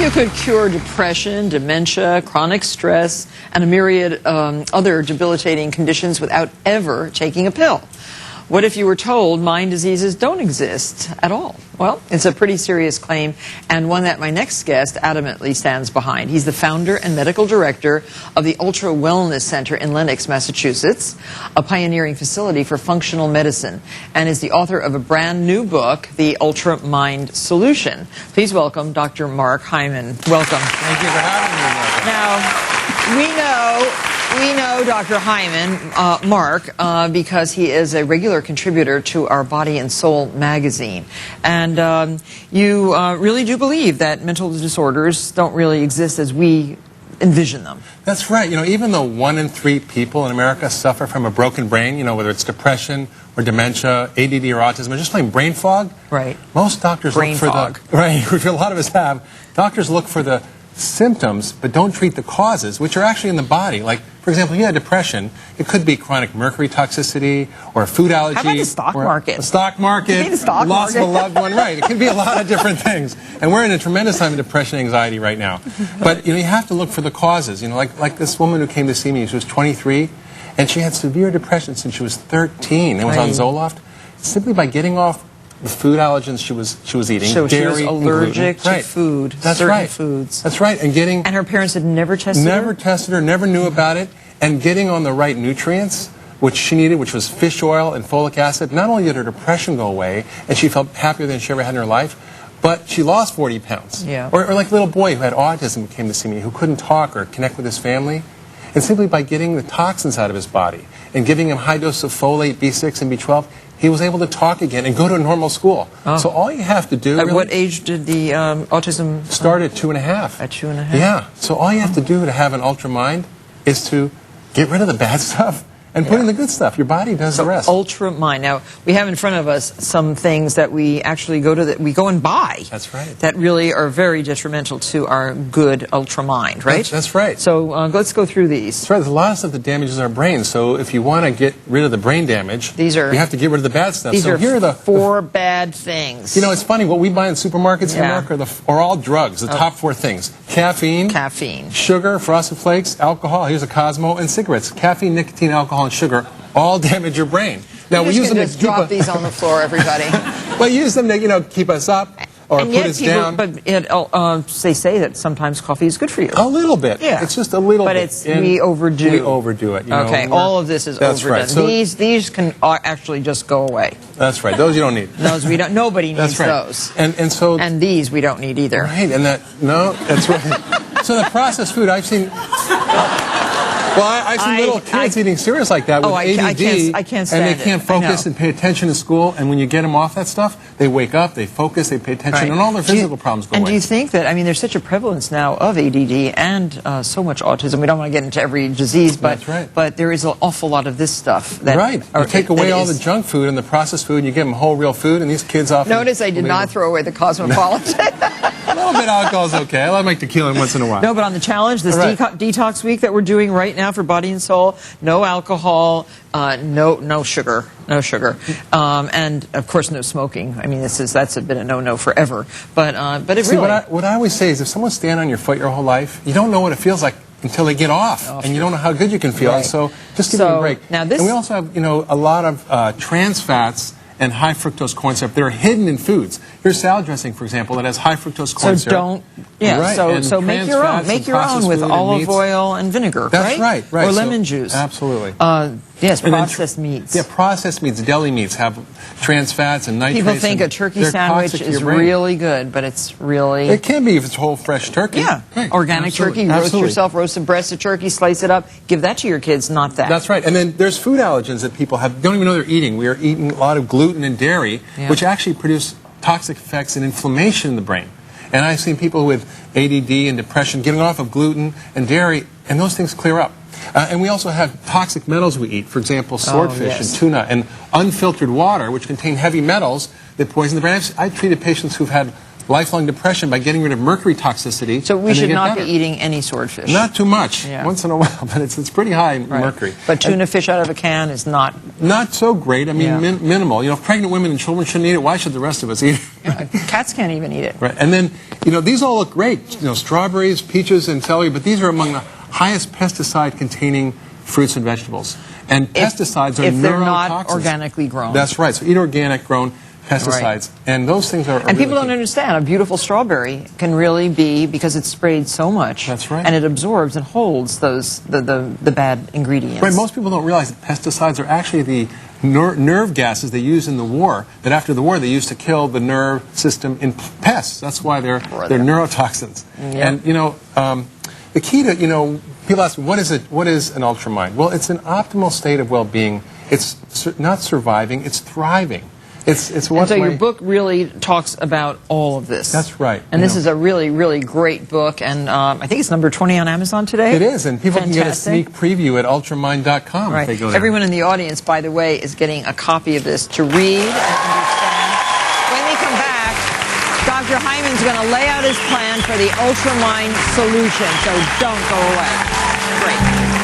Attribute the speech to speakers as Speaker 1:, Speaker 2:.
Speaker 1: you could cure depression, dementia, chronic stress, and a myriad other debilitating conditions without ever taking a pill? What if you were told mind diseases don't exist at all? Well, it's a pretty serious claim, and one that my next guest adamantly stands behind. He's the founder and medical director of the Ultra Wellness Center in Lenox, Massachusetts, a pioneering facility for functional medicine, and is the author of a brand new book, the UltraMind Solution. Please welcome Dr. Mark Hyman. Welcome.
Speaker 2: Thank you for having me, Martha.
Speaker 1: Now, we know Dr. Hyman, Mark, because he is a regular contributor to our Body and Soul magazine. And you really do believe that mental disorders don't really exist as we envision them.
Speaker 2: That's right. You know, even though 1 in 3 people in America suffer from a broken brain, you know, whether it's depression or dementia, ADD or autism, or just plain brain fog,
Speaker 1: right?
Speaker 2: Most doctors
Speaker 1: brain
Speaker 2: look for
Speaker 1: fog.
Speaker 2: which a lot of us have. Doctors look for the symptoms, but don't treat the causes, which are actually in the body. Like, for example, you had depression. It could be chronic mercury toxicity or a food allergy.
Speaker 1: How about the stock market?
Speaker 2: The stock market,
Speaker 1: the stock
Speaker 2: loss
Speaker 1: market?
Speaker 2: of a loved one, right. It could be a lot of different things. And we're in a tremendous time of depression and anxiety right now. But, you know, you have to look for the causes. You know, like this woman who came to see me, she was 23, and she had severe depression since she was 13 and was on Zoloft. Simply by getting off the food allergens she was eating,
Speaker 1: so
Speaker 2: dairy,
Speaker 1: she was allergic
Speaker 2: and gluten.
Speaker 1: to food,
Speaker 2: That's
Speaker 1: certain
Speaker 2: right.
Speaker 1: foods.
Speaker 2: That's right. And
Speaker 1: her parents had never tested
Speaker 2: her, never knew about it, and getting on the right nutrients, which she needed, which was fish oil and folic acid. Not only did her depression go away, and she felt happier than she ever had in her life, but she lost 40 pounds.
Speaker 1: Yeah.
Speaker 2: Or like a little boy who had autism came to see me, who couldn't talk or connect with his family. And simply by getting the toxins out of his body and giving him high doses of folate, B6, and B12, he was able to talk again and go to a normal school. Oh. So all you have to do...
Speaker 1: At what age did the autism...
Speaker 2: Start at 2.5.
Speaker 1: At 2.5?
Speaker 2: Yeah. So all you have to do to have an UltraMind is to get rid of the bad stuff and put in the good stuff. Your body does the rest.
Speaker 1: UltraMind. Now, we have in front of us some things that we actually go and buy.
Speaker 2: That's right.
Speaker 1: That really are very detrimental to our good UltraMind, right?
Speaker 2: That's right.
Speaker 1: So let's go through these.
Speaker 2: That's right. There's a lot of stuff that damages our brain. So if you want to get rid of the brain damage, you have to get rid of the bad stuff.
Speaker 1: These
Speaker 2: so
Speaker 1: are
Speaker 2: here are the
Speaker 1: 4 bad things.
Speaker 2: You know, it's funny. What we buy in supermarkets in America are all drugs. The top 4 things: caffeine, sugar, frosted flakes, alcohol. Here's a Cosmo, and cigarettes. Caffeine, nicotine, alcohol, and sugar all damage your brain. Now we use them to
Speaker 1: drop these on the floor, everybody.
Speaker 2: Well, use them to keep us up or
Speaker 1: and
Speaker 2: put us down.
Speaker 1: But they say that sometimes coffee is good for you.
Speaker 2: A little bit. Yeah. It's just a little bit.
Speaker 1: But we overdo.
Speaker 2: We overdo it.
Speaker 1: Okay. All of this is overdone.
Speaker 2: Right. So
Speaker 1: these can actually just go away.
Speaker 2: That's right. Those you don't need.
Speaker 1: Those we don't. Nobody needs those.
Speaker 2: And
Speaker 1: these we don't need either.
Speaker 2: Right. And that's right. So the processed food I've seen. Well, I've seen little kids eating cereals like that with ADD,
Speaker 1: I can't stand
Speaker 2: and they can't focus and pay attention in school. And when you get them off that stuff, they wake up, they focus, they pay attention, and all their physical problems go away.
Speaker 1: And do you think that, I mean, there's such a prevalence now of ADD and so much autism. We don't want to get into every disease, but there is an awful lot of this stuff.
Speaker 2: You take away all the junk food and the processed food, and you give them whole real food, and these kids often...
Speaker 1: Notice I did not throw away the Cosmopolitan.
Speaker 2: A little bit of alcohol is okay. I like tequila once in a while.
Speaker 1: No, but on the challenge, this detox week that we're doing right now for Body and Soul, no alcohol, no sugar, and of course no smoking. I mean, that's been a no-no forever. But it really.
Speaker 2: What I always say is, if someone's standing on your foot your whole life, you don't know what it feels like until they get off, and you don't know how good you can feel. And so just give them a break.
Speaker 1: Now
Speaker 2: and we also have a lot of trans fats and high fructose corn syrup that are hidden in foods. Here's salad dressing, for example, that has high fructose corn syrup.
Speaker 1: So make your own. Make your own with olive oil and vinegar,
Speaker 2: That's right.
Speaker 1: Or lemon juice.
Speaker 2: Absolutely.
Speaker 1: Yes, processed meats.
Speaker 2: Yeah, processed meats, deli meats have trans fats and nitrates.
Speaker 1: People think a turkey sandwich is really good, but it's really...
Speaker 2: It can be if it's whole, fresh turkey.
Speaker 1: Yeah, organic turkey. Roast yourself, roast a breast of turkey, slice it up, give that to your kids, not that.
Speaker 2: That's right. And then there's food allergens that people don't even know they're eating. We are eating a lot of gluten and dairy, which actually produce toxic effects and inflammation in the brain. And I've seen people with ADD and depression getting off of gluten and dairy, and those things clear up. And we also have toxic metals we eat, for example, swordfish and tuna, and unfiltered water, which contain heavy metals that poison the brain. I've treated patients who've had lifelong depression by getting rid of mercury toxicity.
Speaker 1: So we
Speaker 2: and they
Speaker 1: should
Speaker 2: get
Speaker 1: not
Speaker 2: better.
Speaker 1: be eating any swordfish.
Speaker 2: Not too much,
Speaker 1: Yeah.
Speaker 2: once in a while, but it's pretty high in mercury.
Speaker 1: But tuna fish out of a can is not...
Speaker 2: Not so great. I mean,
Speaker 1: Yeah.
Speaker 2: minimal. You know, if pregnant women and children shouldn't eat it, why should the rest of us eat it?
Speaker 1: Cats can't even eat it.
Speaker 2: Right. And then, you know, these all look great. You know, strawberries, peaches, and celery, but these are among the highest pesticide-containing fruits and vegetables. And pesticides are
Speaker 1: if they're
Speaker 2: neurotoxins.
Speaker 1: not organically grown.
Speaker 2: That's right. So eat organic grown pesticides.
Speaker 1: Right.
Speaker 2: And those things are
Speaker 1: And people
Speaker 2: really
Speaker 1: don't understand. A beautiful strawberry can really be, because it's sprayed so much,
Speaker 2: That's right.
Speaker 1: and it absorbs and holds those the bad ingredients.
Speaker 2: Right, most people don't realize that pesticides are actually the nerve gases they used in the war, that after the war they used to kill the nerve system in pests. That's why they're neurotoxins.
Speaker 1: Yeah.
Speaker 2: And, you know, the key to, you know, people ask me, what is an UltraMind? Well, it's an optimal state of well-being. It's not surviving, it's thriving. It's what
Speaker 1: and so your book really talks about all of this.
Speaker 2: That's right.
Speaker 1: And this is a really, really great book, and I think it's number 20 on Amazon today.
Speaker 2: It is, and people
Speaker 1: Fantastic.
Speaker 2: can get a sneak preview at ultramind.com
Speaker 1: Right.
Speaker 2: if they go there.
Speaker 1: Everyone in the audience, by the way, is getting a copy of this to read and understand. When we come back, Dr. Hyman's going to lay out his plan for the UltraMind Solution, so don't go away. Great.